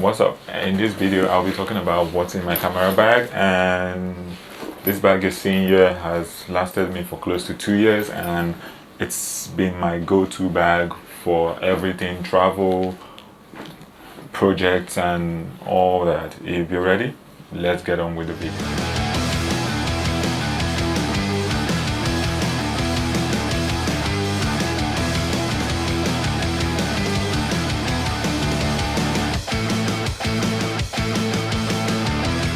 What's up? In this video I'll be talking about what's in my camera bag, and this bag you're seeing here has lasted me for close to 2 years, and it's been my go-to bag for everything, travel, projects and all that. If you're ready, let's get on with the video.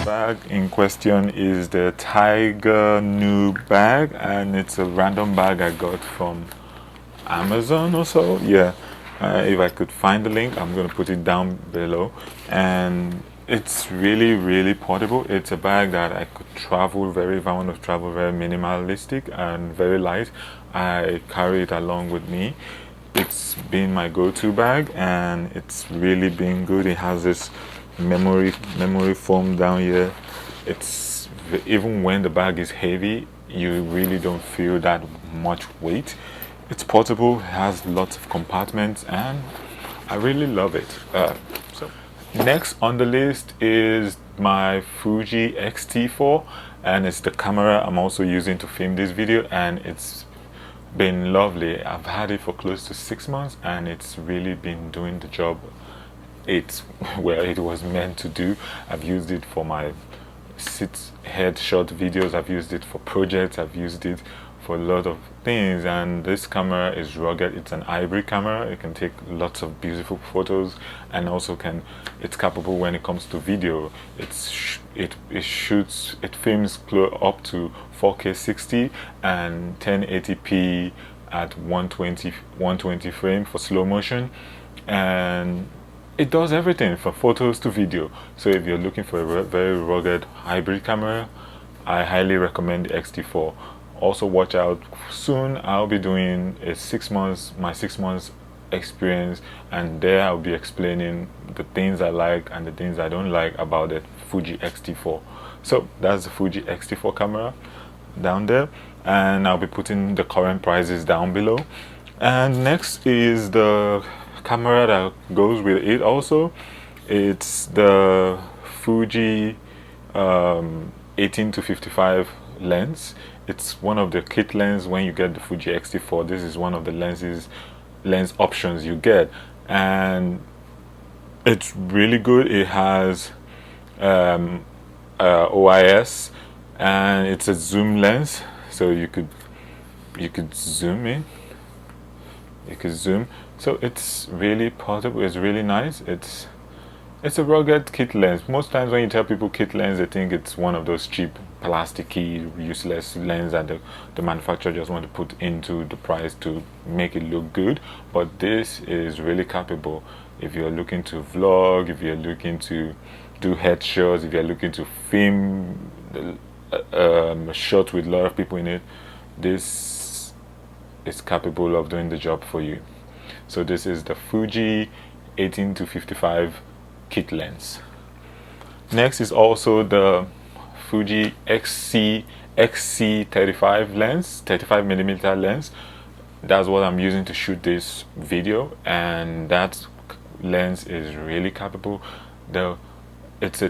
Bag in question is the Tigernu bag, and it's a random bag I got from Amazon or so. Yeah, if I could find the link, I'm gonna put it down below. And it's really portable. It's a bag that I could travel if I want to travel very minimalistic and very light. I carry it along with me. It's been my go-to bag, and it's really been good. It has this memory foam down here. It's even when the bag is heavy, you really don't feel that much weight. It's portable, has lots of compartments, and I really love it. So next on the list is my Fuji X-T4, and it's the camera I'm also using to film this video, and it's been lovely. I've had it for close to 6 months, and it's really been doing the job it's where it was meant to do. I've used it for my headshot videos, I've used it for projects, I've used it for a lot of things. And this camera is rugged. It's an ivory camera. It can take lots of beautiful photos, and also it's capable when it comes to video. It films up to 4K 60 and 1080p at 120 frame for slow motion, and it does everything from photos to video. So if you're looking for a very rugged hybrid camera, I highly recommend the X-T4. Also watch out, soon I'll be doing my 6 months experience, and there I'll be explaining the things I like and the things I don't like about the Fuji X-T4. So that's the Fuji X-T4 camera down there, and I'll be putting the current prices down below. And next is the camera that goes with it also. It's the Fuji 18-55 lens. It's one of the kit lens when you get the Fuji X-T4. This is one of the lens options you get, and it's really good. It has OIS, and it's a zoom lens, so you could zoom in. You could zoom. So it's really portable. It's really nice. It's a rugged kit lens. Most times when you tell people kit lens, they think it's one of those cheap, plasticky, useless lens that the manufacturer just want to put into the price to make it look good. But this is really capable. If you're looking to vlog, if you're looking to do headshots, if you're looking to film a shot with a lot of people in it, this is capable of doing the job for you. So this is the Fuji 18-55 kit lens. Next is also the Fuji XC35 lens, 35mm lens. That's what I'm using to shoot this video, and that lens is really capable. It's a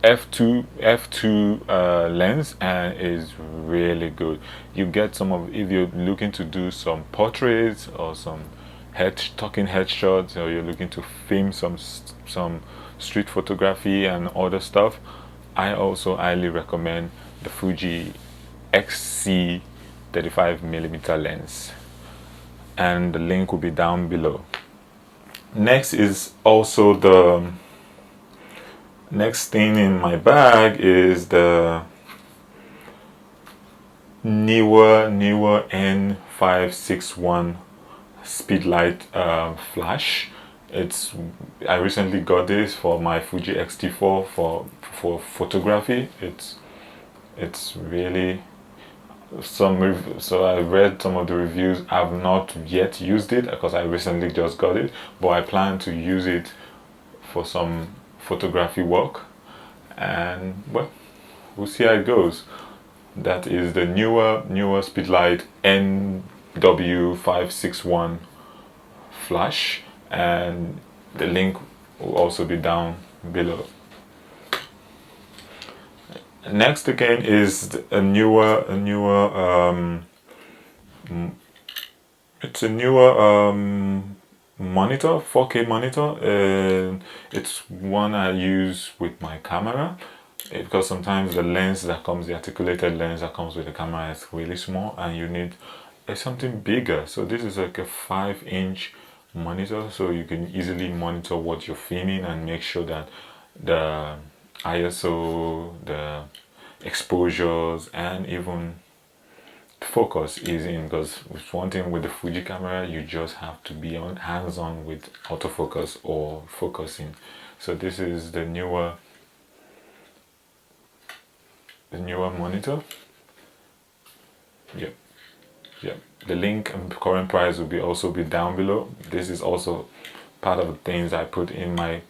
f2 lens, and is really good. You get if you're looking to do some portraits or some talking headshots, or you're looking to film some street photography and other stuff, I also highly recommend the Fuji XC35mm lens, and the link will be down below. Next is also the next thing in my bag is the Neewer N561 Speedlite flash. I recently got this for my Fuji X-T4 for photography. It's really so I read some of the reviews. I've not yet used it because I recently just got it, but I plan to use it for some photography work, and well, we'll see how it goes. That is the Neewer Speedlite NW561 flash, and the link will also be down below. Next again is a newer it's a newer monitor, 4K monitor, and it's one I use with my camera because sometimes the lens that comes, the articulated lens that comes with the camera is really small and you need something bigger. So this is like a 5-inch monitor, so you can easily monitor what you're filming and make sure that the ISO, the exposures, and even focus is in, because with one thing with the Fuji camera, you just have to be on hands-on with autofocus or focusing. So this is the newer monitor. Yep. The link and current price will also be down below. This is also part of the things I put in my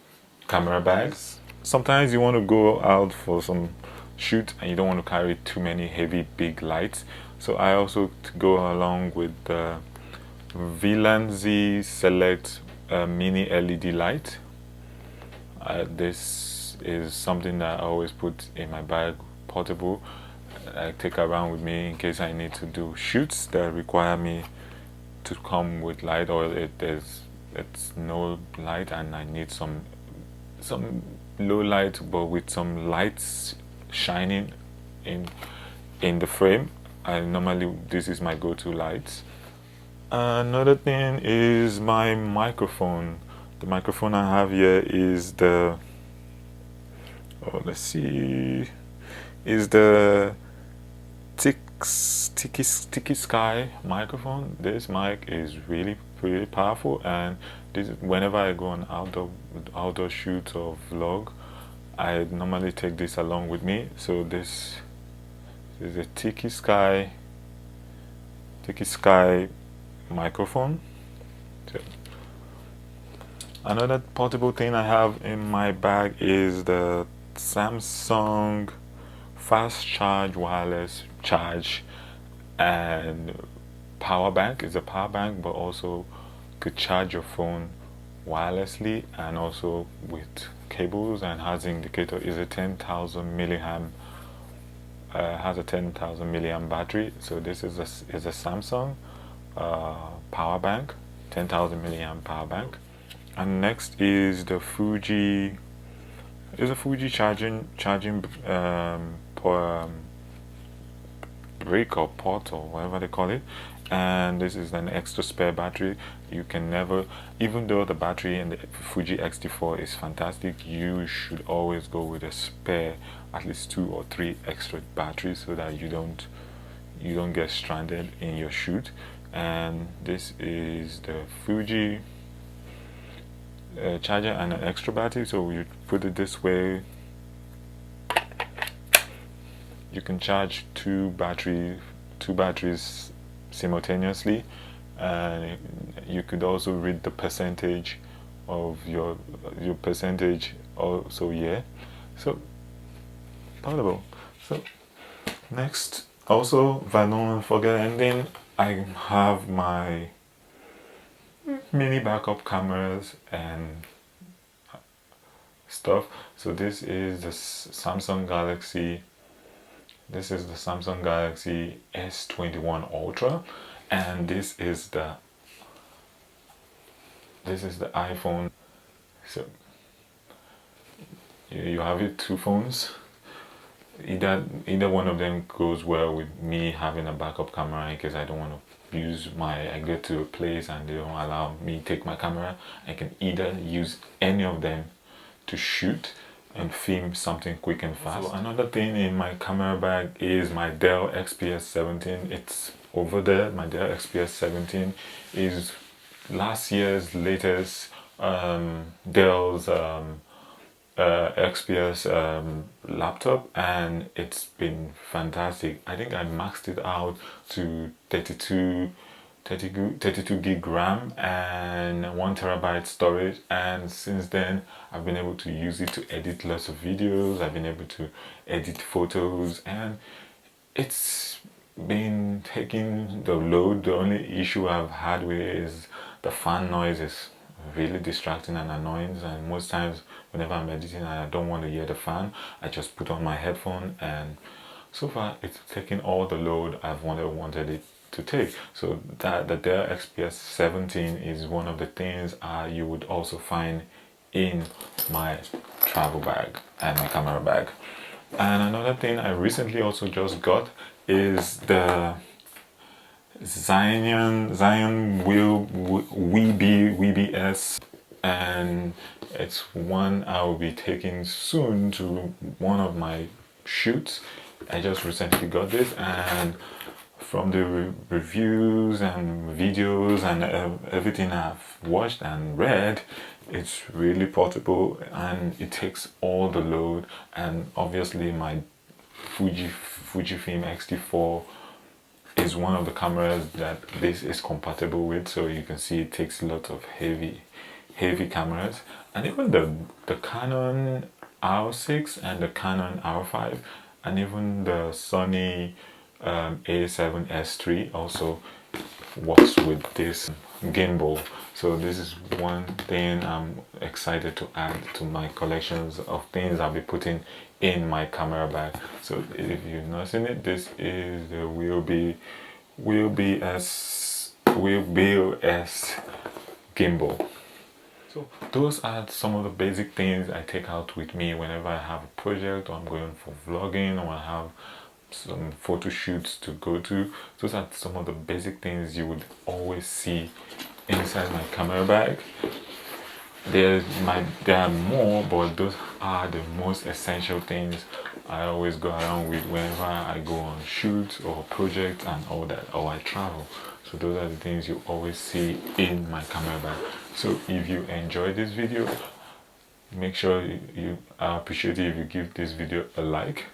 camera bags. Sometimes you want to go out for some shoot and you don't want to carry too many heavy big lights, so I also go along with the Ulanzi Select mini LED light. This is something that I always put in my bag, portable. I take around with me in case I need to do shoots that require me to come with light, or it's no light and I need some low light but with some lights shining in the frame. This is my go-to lights. Another thing is my microphone. The microphone I have here is the Tikysky microphone. This mic is really pretty powerful, and whenever I go on outdoor shoot or vlog, I normally take this along with me. So this is a Tikysky microphone. So another portable thing I have in my bag is the Samsung fast charge wireless charge and power bank. It's a power bank, but also could charge your phone wirelessly and also with cables, and has the indicator is a 10,000 milliamp has a 10,000 milliamp battery. So this is a Samsung power bank, 10,000 milliamp power bank. And next is the Fuji charging brick or pot or whatever they call it, and this is an extra spare battery. You can never, even though the battery in the Fuji X-T4 is fantastic, you should always go with a spare, at least 2 or 3 extra batteries, so that you don't get stranded in your shoot. And this is the Fuji charger and an extra battery. So you put it this way, you can charge two batteries simultaneously, and you could also read the percentage of your percentage also here. So portable. So next, also, if I don't forget anything, I have my mini backup cameras and stuff. So this is the Samsung Galaxy S21 Ultra, and this is the iPhone. So you have it, 2 phones. Either one of them goes well with me having a backup camera in case I don't want to I get to a place and they don't allow me to take my camera. I can either use any of them to shoot and film something quick and fast. So another thing in my camera bag is my Dell XPS 17. It's over there. My Dell XPS 17 is last year's latest Dell's XPS laptop, and it's been fantastic. I think I maxed it out to 32 gig RAM and 1 terabyte storage, and since then I've been able to use it to edit lots of videos. I've been able to edit photos, and it's been taking the load. The only issue I've had with it is the fan noise is really distracting and annoying, and most times whenever I'm editing and I don't want to hear the fan, I just put on my headphone, and so far it's taking all the load I've wanted it to take. So that the Dell XPS 17 is one of the things you would also find in my travel bag and my camera bag. And another thing I recently also just got is the Zion Weebill S, and it's one I will be taking soon to one of my shoots. I just recently got this, and from the reviews and videos and everything I've watched and read, it's really portable and it takes all the load. And obviously my Fujifilm X-T4 is one of the cameras that this is compatible with, so you can see it takes a lot of heavy cameras. And even the Canon R6 and the Canon R5 and even the Sony A7S3 also works with this gimbal. So this is one thing I'm excited to add to my collections of things I'll be putting in my camera bag. So if you've not seen it, this is the Weebill S Gimbal. So those are some of the basic things I take out with me whenever I have a project, or I'm going for vlogging, or I have some photo shoots to go to. Those are some of the basic things you would always see inside my camera bag. There are more, but those are the most essential things I always go around with whenever I go on shoots or projects and all that, or I travel. So those are the things you always see in my camera bag. So if you enjoyed this video, make sure I appreciate it if you give this video a like.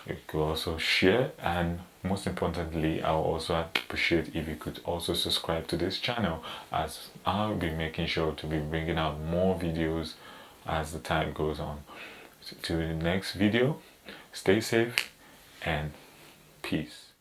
You could also share, and most importantly, I'll also appreciate if you could also subscribe to this channel, as I'll be making sure to be bringing out more videos as the time goes on. So, to the next video, stay safe and peace.